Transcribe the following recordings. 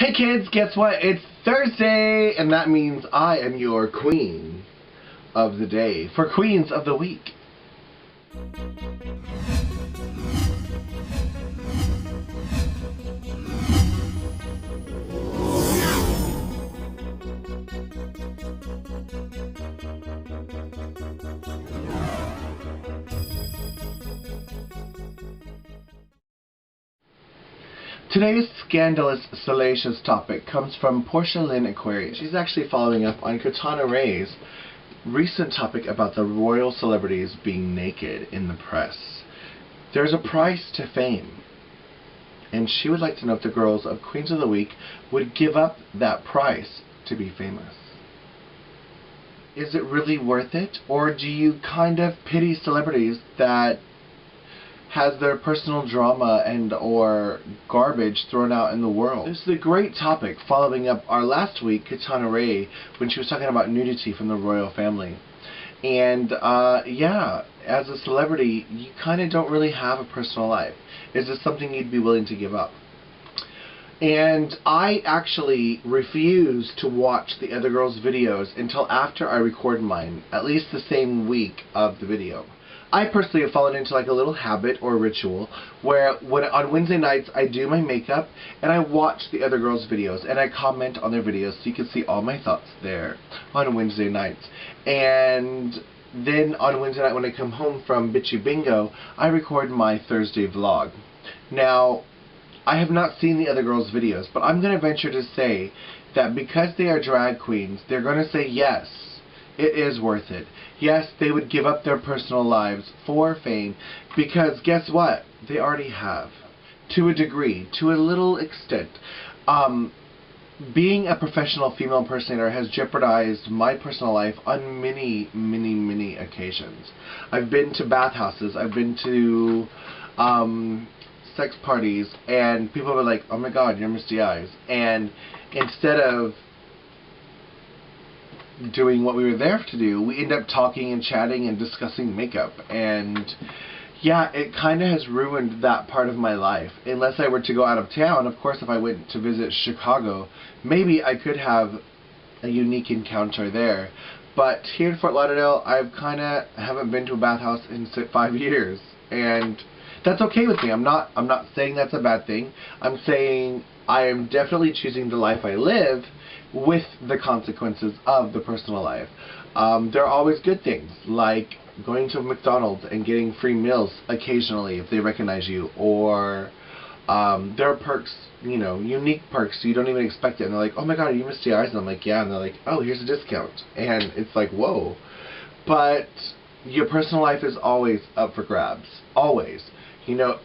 Hey kids, guess what? It's Thursday, and that means I am your queen of the day for Queens of the Week. Today's scandalous, salacious topic comes from Portia Lynn Aquarius. She's actually following up on Katana Ray's recent topic about the royal celebrities being naked in the press. There's a price to fame, and she would like to know if the girls of Queens of the Week would give up that price to be famous. Is it really worth it, or do you kind of pity celebrities that has their personal drama and or garbage thrown out in the world? This is a great topic following up our last week, Katana Ray, when she was talking about nudity from the royal family. And yeah, as a celebrity, you kind of don't really have a personal life. Is this something you'd be willing to give up? And I actually refuse to watch the other girls' videos until after I record mine, at least the same week of the video. I personally have fallen into like a little habit or ritual where on Wednesday nights I do my makeup and I watch the other girls' videos and I comment on their videos so you can see all my thoughts there on Wednesday nights. And then on Wednesday night when I come home from Bitchy Bingo, I record my Thursday vlog. Now, I have not seen the other girls' videos, but I'm going to venture to say that because they are drag queens, they're going to say yes, it is worth it. Yes, they would give up their personal lives for fame, because guess what? They already have. To a degree, to a little extent. Being a professional female impersonator has jeopardized my personal life on many, many, many occasions. I've been to bathhouses, I've been to sex parties, and people were like, oh my god, you're Misty Eyez. And instead of doing what we were there to do, we end up talking and chatting and discussing makeup. And yeah, it kind of has ruined that part of my life. Unless I were to go out of town, of course, if I went to visit Chicago, maybe I could have a unique encounter there. But here in Fort Lauderdale, I've kind of haven't been to a bathhouse in 5 years, and that's okay with me. I'm not saying that's a bad thing. I'm saying I am definitely choosing the life I live with the consequences of the personal life. There are always good things, like going to McDonald's and getting free meals occasionally if they recognize you, or there are perks, you know, unique perks, so you don't even expect it, and they're like, oh my god, are you Misty Eyez? And I'm like, yeah, and they're like, oh, here's a discount, and it's like, whoa. But your personal life is always up for grabs, always. You know,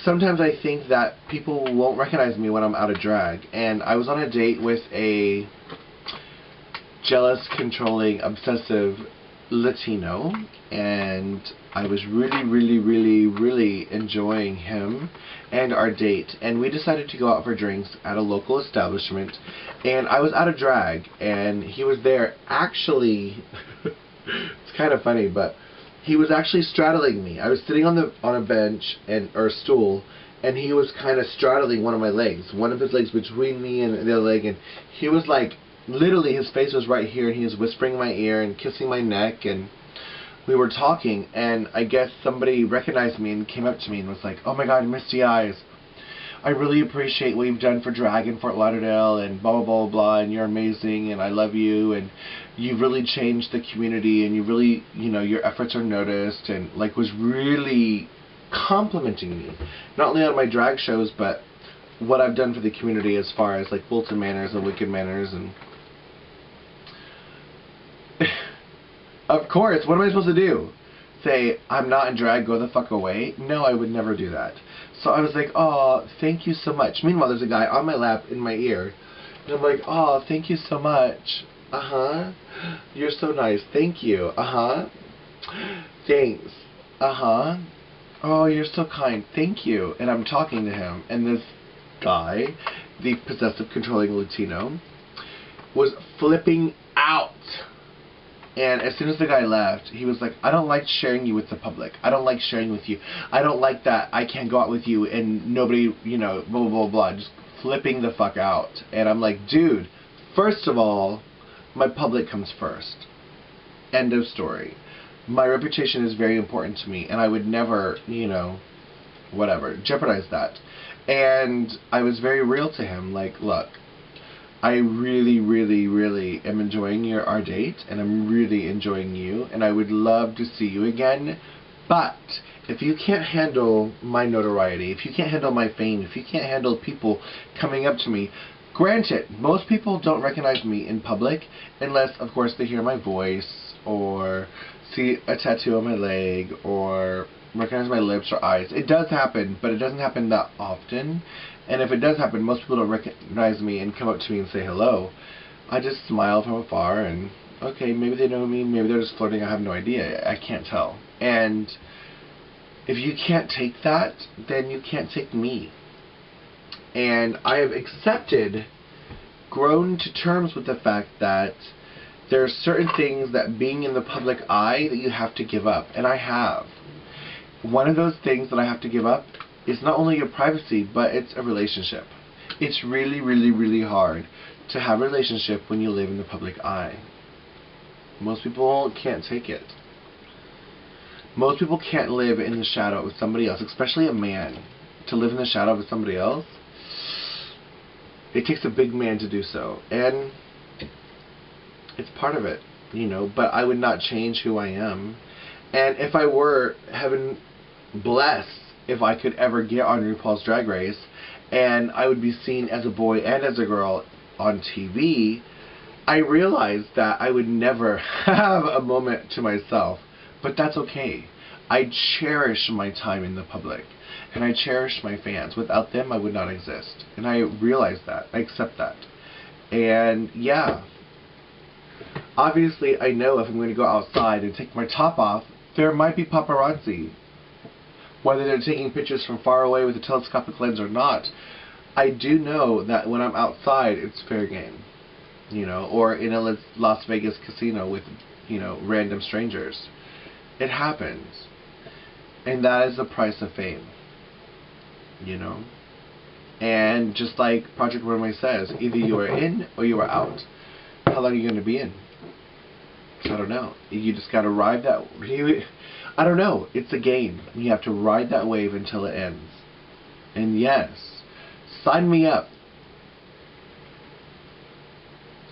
sometimes I think that people won't recognize me when I'm out of drag, and I was on a date with a jealous, controlling, obsessive Latino, and I was really, really, really, really enjoying him and our date, and we decided to go out for drinks at a local establishment, and I was out of drag, and he was there actually, it's kind of funny, but he was actually straddling me. I was sitting on a bench or a stool, and he was kind of straddling one of my legs, one of his legs between me and the other leg, and he was like, literally his face was right here, and he was whispering in my ear and kissing my neck, and we were talking, and I guess somebody recognized me and came up to me and was like, oh my god, Misty Eyez, I really appreciate what you've done for drag in Fort Lauderdale, and blah, blah, blah, blah, and you're amazing, and I love you, and you've really changed the community, and you really, you know, your efforts are noticed, and, like, was really complimenting me. Not only on my drag shows, but what I've done for the community as far as, like, Bolton Manners and Wicked Manners, and of course, what am I supposed to do? Say, I'm not in drag, go the fuck away? No, I would never do that. So I was like, oh, thank you so much. Meanwhile, there's a guy on my lap in my ear, and I'm like, oh, thank you so much. Uh-huh. You're so nice. Thank you. Uh-huh. Thanks. Uh-huh. Oh, you're so kind. Thank you. And I'm talking to him, and this guy, the possessive, controlling Latino, was flipping out. And as soon as the guy left, he was like, I don't like sharing you with the public. I don't like sharing with you. I don't like that I can't go out with you and nobody, you know, blah, blah, blah, blah. Just flipping the fuck out. And I'm like, dude, first of all, my public comes first. End of story. My reputation is very important to me, and I would never, you know, whatever, jeopardize that. And I was very real to him, like, look, I really, really, really am enjoying our date, and I'm really enjoying you, and I would love to see you again, but if you can't handle my notoriety, if you can't handle my fame, if you can't handle people coming up to me, granted, most people don't recognize me in public unless, of course, they hear my voice or see a tattoo on my leg or recognize my lips or eyes. It does happen, but it doesn't happen that often. And if it does happen, most people don't recognize me and come up to me and say hello. I just smile from afar and, okay, maybe they know me, maybe they're just flirting, I have no idea. I can't tell. And if you can't take that, then you can't take me. And I have accepted, grown to terms with the fact that there are certain things that being in the public eye that you have to give up. And I have. One of those things that I have to give up is not only your privacy, but it's a relationship. It's really, really, really hard to have a relationship when you live in the public eye. Most people can't take it. Most people can't live in the shadow with somebody else, especially a man. To live in the shadow with somebody else, it takes a big man to do so. And it's part of it, you know, but I would not change who I am. And if I were, heaven bless, if I could ever get on RuPaul's Drag Race, and I would be seen as a boy and as a girl on TV, I realized that I would never have a moment to myself. But that's okay. I cherish my time in the public. And I cherish my fans. Without them, I would not exist. And I realize that. I accept that. And yeah. Obviously, I know if I'm going to go outside and take my top off, there might be paparazzi. Whether they're taking pictures from far away with a telescopic lens or not, I do know that when I'm outside, it's fair game. You know, or in a Las Vegas casino with, you know, random strangers. It happens. And that is the price of fame. You know? And just like Project Runway says, either you are in or you are out. How long are you going to be in? I don't know. You just got to ride that... I don't know. It's a game. You have to ride that wave until it ends. And yes, sign me up.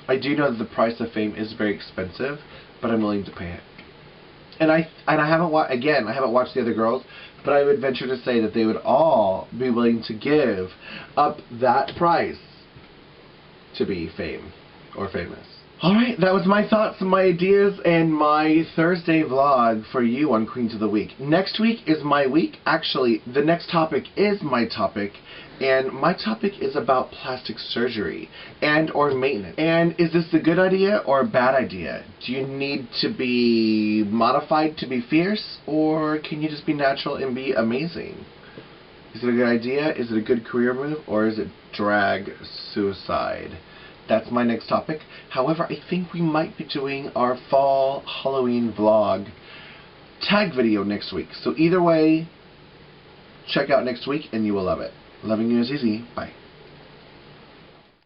I do know that the price of fame is very expensive, but I'm willing to pay it. And I haven't watched the other girls, but I would venture to say that they would all be willing to give up that price to be fame or famous. Alright, that was my thoughts, my ideas, and my Thursday vlog for you on Queens of the Week. Next week is my week. Actually, the next topic is my topic, and my topic is about plastic surgery and or maintenance. And is this a good idea or a bad idea? Do you need to be modified to be fierce, or can you just be natural and be amazing? Is it a good idea? Is it a good career move, or is it drag suicide? That's my next topic. However, I think we might be doing our fall Halloween vlog tag video next week. So either way, check out next week and you will love it. Loving you is easy. Bye.